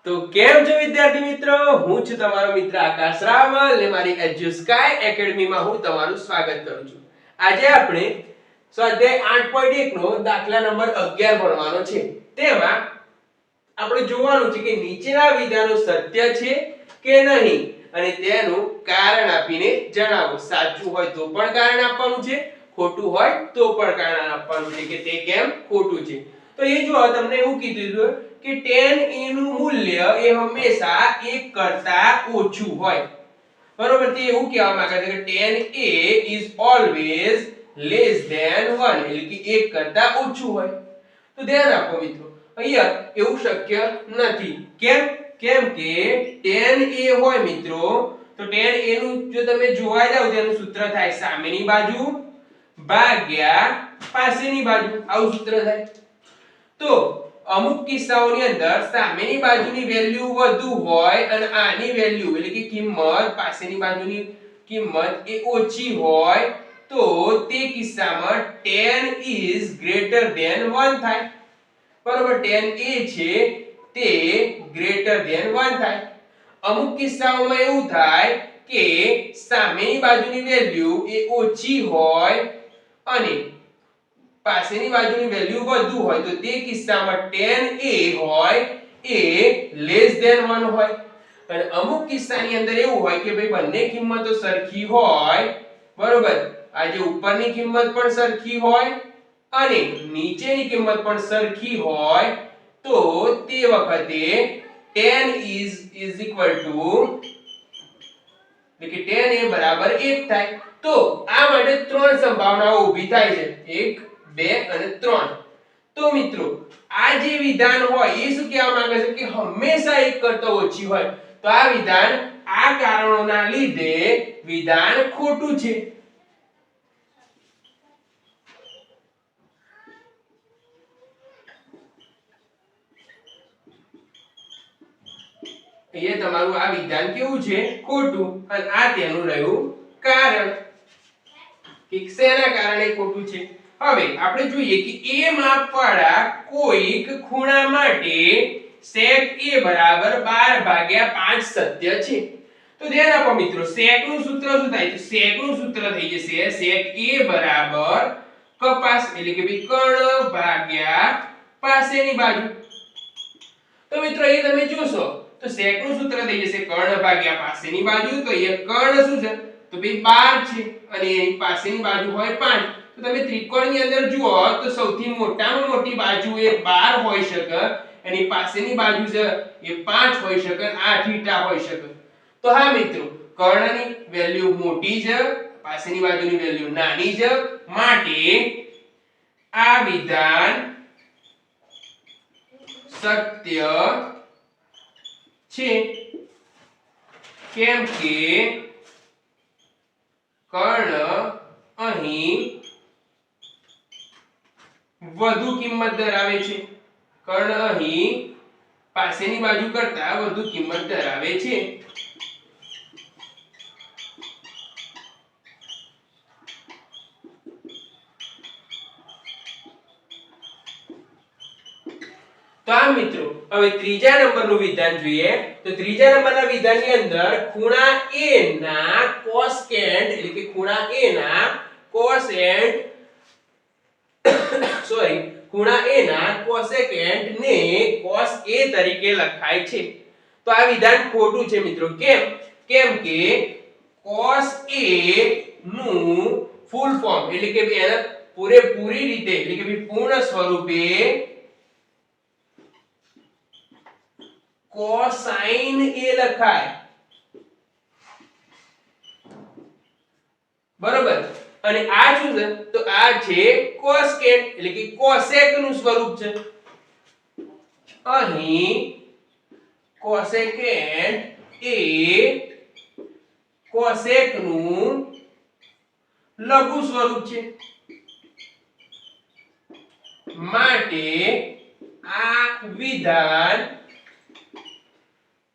તો કેમ છો વિદ્યાર્થી મિત્રો, હું છું તમારો મિત્ર આકાશ રાવલ ને મારી એજ્યુસ્કાય એકેડમી માં હું તમારું સ્વાગત કરું છું. આજે આપણે સ્વાધ્યાય 8.1 નો દાખલા નંબર 11 ભણવાનો છે. તેમાં આપણે જોવાનું છે કે નીચેના વિધાનો સત્ય છે કે નહીં અને તેનું કારણ આપીને જણાવો. સાચું હોય તો પણ કારણ આપવાનું છે, ખોટું હોય તો પણ કારણ આપવાનું છે કે તે કેમ ખોટું છે. તો એ જો તમને એવું કીધું કે tan a નું મૂલ્ય એ હંમેશા 1 કરતા ઓછું હોય. બરોબર, તે એવું કહેવા માંગે છે કે tan a is always less than 1 એટલે કે 1 કરતા ઓછું હોય. તો ધ્યાન આપો મિત્રો, અહીંયા એવું શક્ય નથી. કેમ કે tan a હોય મિત્રો, તો tan a નું જો તમે જોવા જાવ તેનું સૂત્ર થાય સામેની બાજુ ભાગ્યા પાસેની બાજુ, આવું સૂત્ર થાય. તો અમુક કિસ્સાઓની અંદર સામેની બાજુની વેલ્યુ વધુ હોય અને આની વેલ્યુ એટલે કે કિંમત પાસેની બાજુની કિંમત એ ઓછી હોય, તો તે કિસ્સામાં tan is greater than 1 થાય. બરોબર, tan a છે તે greater than 1 થાય. અમુક કિસ્સાઓમાં એવું થાય કે સામેની બાજુની વેલ્યુ એ ઓછી હોય અને પાસેની બાજુની વેલ્યુ વધુ હોય, તો તે કિસ્સામાં tan a હોય એ લેસ ધેન 1 હોય. અને અમુક કિસ્સાની અંદર એવું હોય કે ભાઈ બંને કિંમતો સરખી હોય. બરોબર, આ જે ઉપરની કિંમત પણ સરખી હોય અને નીચેની કિંમત પણ સરખી હોય, તો તે વખતે tan is equal to એટલે કે tan a બરાબર 1 થાય. તો આ માટે ત્રણ સંભાવનાઓ ઊભી થાય છે, 1 2 અને 3. તો મિત્રો આ જે વિધાન હોય એ શું કહેવા માંગે છે કે હંમેશા 1 કરતા ઓછી હોય. તો આ વિધાન આ કારણોના લીધે વિધાન ખોટું છે. અહીંયા તમારું આ વિધાન કેવું છે? ખોટું. અને આ તેનું રહ્યું કારણ કે શેના કારણે ખોટું છે. હવે આપણે જોઈએ કે a માપવાળા કોઈક ખૂણા માટે sec a બરાબર 12/5 સત્ય છે. તો ધ્યાન આપો મિત્રો, sec નું સૂત્ર શું થાય? તો sec નું સૂત્ર થઈ જશે sec a બરાબર કપાસ એટલે કે ભઈ કર્ણ ભાગ્યા પાસેની બાજુ. તો મિત્રો એ તમે જોશો તો sec નું સૂત્ર થઈ જશે કર્ણ ભાગ્યા પાસેની બાજુ. તો અહીંયા કર્ણ શું છે? તો ભઈ 12 છે અને એની પાસેની બાજુ હોય 5. તો તમે ત્રિકોણની અંદર જુઓ તો સૌથી મોટામાં મોટી બાજુ એ 12 હોઈ શકે, એની પાસેની બાજુ છે એ 5 હોઈ શકે, આ થીટા હોઈ શકે. તો હા મિત્રો, કર્ણની વેલ્યુ મોટી છે, પાસેની બાજુની વેલ્યુ નાની છે, માટે આ વિધાન સત્ય છે. કેમ કે કર્ણ અહીં વધુ કિંમત ધરાવે છે. કર્ણ અહીં પાસેની બાજુ કરતા વધુ કિંમત ધરાવે છે. તો આ મિત્રો હવે ત્રીજા નંબરનું વિધાન જોઈએ. તો ત્રીજા નંબરના વિધાનની અંદર ખૂણા a ના કોસેકેન્ટ એટલે કે ખૂણા a ના કોસેન્ટ ખૂણા a ના કોસેકેન્ટ ને cos a તરીકે લખાય છે. તો આ વિધાન ખોટું છે મિત્રો. કેમ કે cos a નું ફૂલ ફોર્મ એટલે કે એના પૂરેપૂરી રીતે એટલે કે પૂર્ણ સ્વરૂપે cosine a લખાય. બરોબર, અને આ શું છે? તો આ છે cosecant એટલે કે cosec નું સ્વરૂપ છે. અહીં cosecant એ cosec નું લઘુ સ્વરૂપ છે, માટે આ વિધાન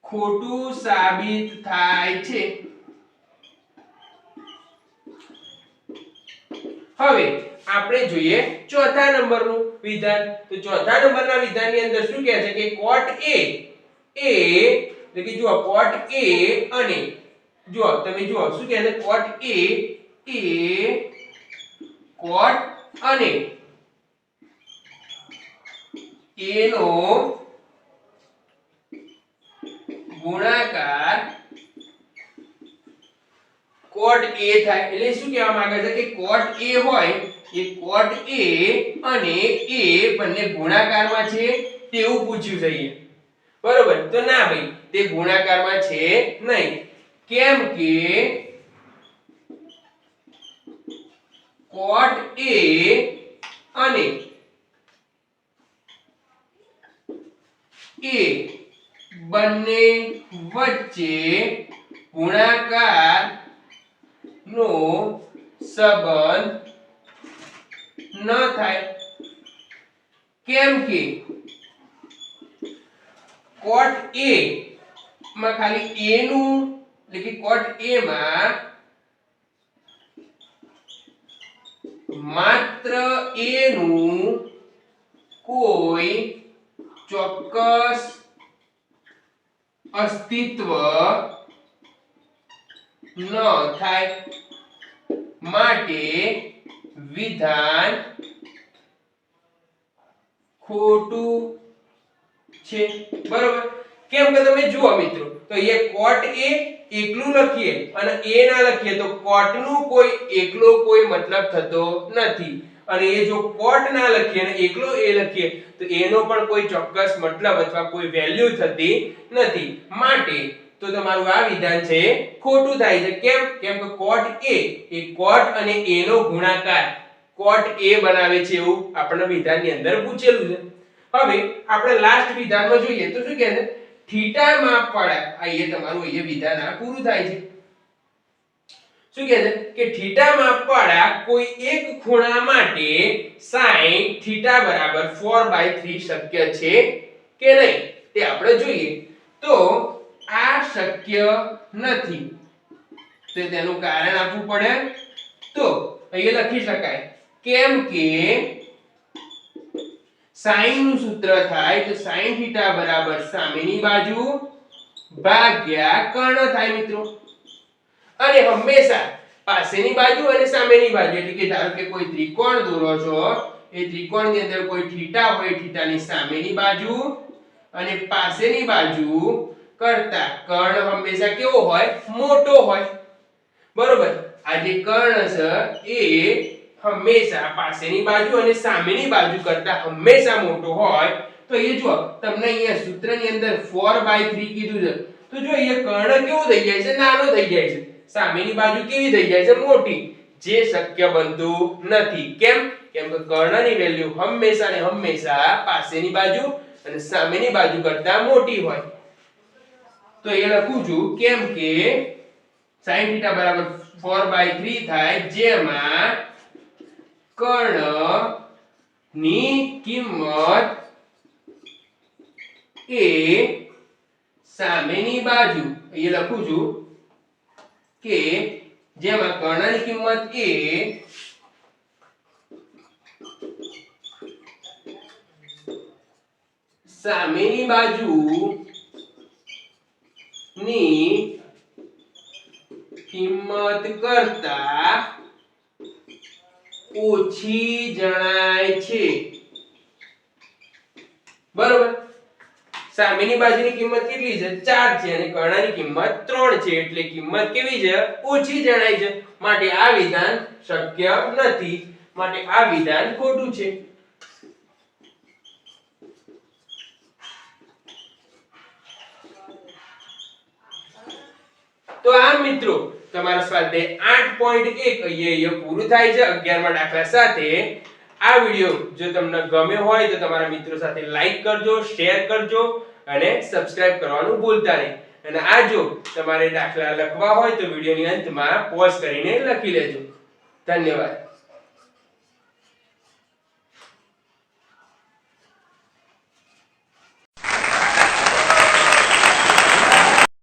ખોટું સાબિત થાય છે. હવે આપણે જોઈએ ચોથા નંબરનું વિધાન. તો ચોથા નંબરના વિધાનની અંદર શું કહે છે કે cot a એ એટલે કે જુઓ કોટ એ અને જુઓ તમે જુઓ શું કહે છે કોટ એ કોટ અને a નો ગુણાકાર કોટ a થાય એટલે શું કહેવા માંગે છે કે કોટ a હોય એ કોટ a અને a બંને ગુણાકારમાં છે તેવું પૂછ્યું છે અહીંયા બરોબર તો ના ભાઈ તે ગુણાકારમાં છે નહીં કેમ કે કોટ a અને a બંને વચ્ચે ગુણાકાર નો સંબંધ ન થાય કેમ કે કોટ a માં ખાલી a નું એટલે કે કોટ a માં માત્ર a નું કોઈ ચોક્કસ અસ્તિત્વ ન થાય માટે વિધાન ખોટું છે બરોબર કેમ કે તમે જુઓ મિત્રો તો એ કોટ a એકલું લખીએ અને a ના લખીએ તો કોટ નું કોઈ એકલો કોઈ મતલબ થતો નથી અને એ જો કોટ ના લખીએ અને એકલો a લખીએ તો એનો પણ કોઈ ચોક્કસ મતલબ અથવા કોઈ વેલ્યુ થતી નથી માટે તો તમારું આ વિધાન છે ખોટું થાય છે કેમ કેમ કે કોટ a એ કોટ અને a નો ગુણાકાર કોટ a બનાવે છે એવું આપણને વિધાનની અંદર પૂછેલું છે હવે આપણે લાસ્ટ વિધાનમાં જોઈએ તો શું કહે છે થીટા માપવાળા આ તમારું અહીંયા વિધાન આ પૂરું થાય છે શું કહે છે કે થીટા માપવાળા કોઈ એક ખૂણા માટે sin થીટા બરાબર 4/3 શક્ય છે કે નહીં તે આપણે જોઈએ તો આ શક્ય નથી તો તેનું કારણ આપવું પડે તો અહીંયા લખી શકાય કેમ કે sin નું સૂત્ર થાય તો sin થીટા બરાબર સામેની બાજુ ભાગ્યા કર્ણ થાય મિત્રો અને હંમેશા પાસેની બાજુ અને સામેની બાજુ એટલે કે ધારો કે કોઈ ત્રિકોણ દોરો છો એ ત્રિકોણની અંદર કોઈ થીટા હોય થીટાની સામેની બાજુ અને પાસેની બાજુ કરતા કર્ણ હંમેશા કેવો હોય મોટો હોય બરોબર આ જે કર્ણ છે એ હંમેશા પાસેની બાજુ અને સામેની બાજુ કરતા હંમેશા મોટો હોય તો એ જો તમને અહીંયા સૂત્રની અંદર 4/3 કીધું છે તો જો અહીંયા કર્ણ કેવો થઈ જાય છે નાનો થઈ જાય છે સામેની બાજુ કેવી થઈ જાય છે મોટી જે શક્ય બનતું નથી કેમ કેમ કે કર્ણની વેલ્યુ હંમેશા ને હંમેશા પાસેની બાજુ અને સામેની બાજુ કરતા મોટી હોય તો એ લખું છું કેમ કે sin θ બરાબર 4/3 થાય જેમાં કર્ણ ની કિંમત એ સામેની બાજુ એ લખું છું કે જેમાં કર્ણની કિંમત એ સામેની બાજુ ની કિંમત કરતા ઓછી જણાય છે બરોબર સામેની બાજુની કિંમત કેટલી છે 4 છે અને કર્ણની કિંમત 3 છે એટલે કિંમત કેવી છે ઓછી જણાય છે માટે આ વિધાન શક્ય નથી માટે આ વિધાન ખોટું છે તો આમ મિત્રો તમારા સ્વાધ્યાય 8.1 અહીંયા પૂરું થાય છે 11મા દાખલા સાથે આ વિડિયો જો તમને ગમ્યો હોય તો તમારા મિત્રો સાથે લાઈક કરજો શેર કરજો અને સબસ્ક્રાઇબ કરવાનું ભૂલતા નહીં અને આ જો તમારે દાખલા લખવા હોય તો વિડિયોની અંતમાં પોઝ કરીને લખી લેજો ધન્યવાદ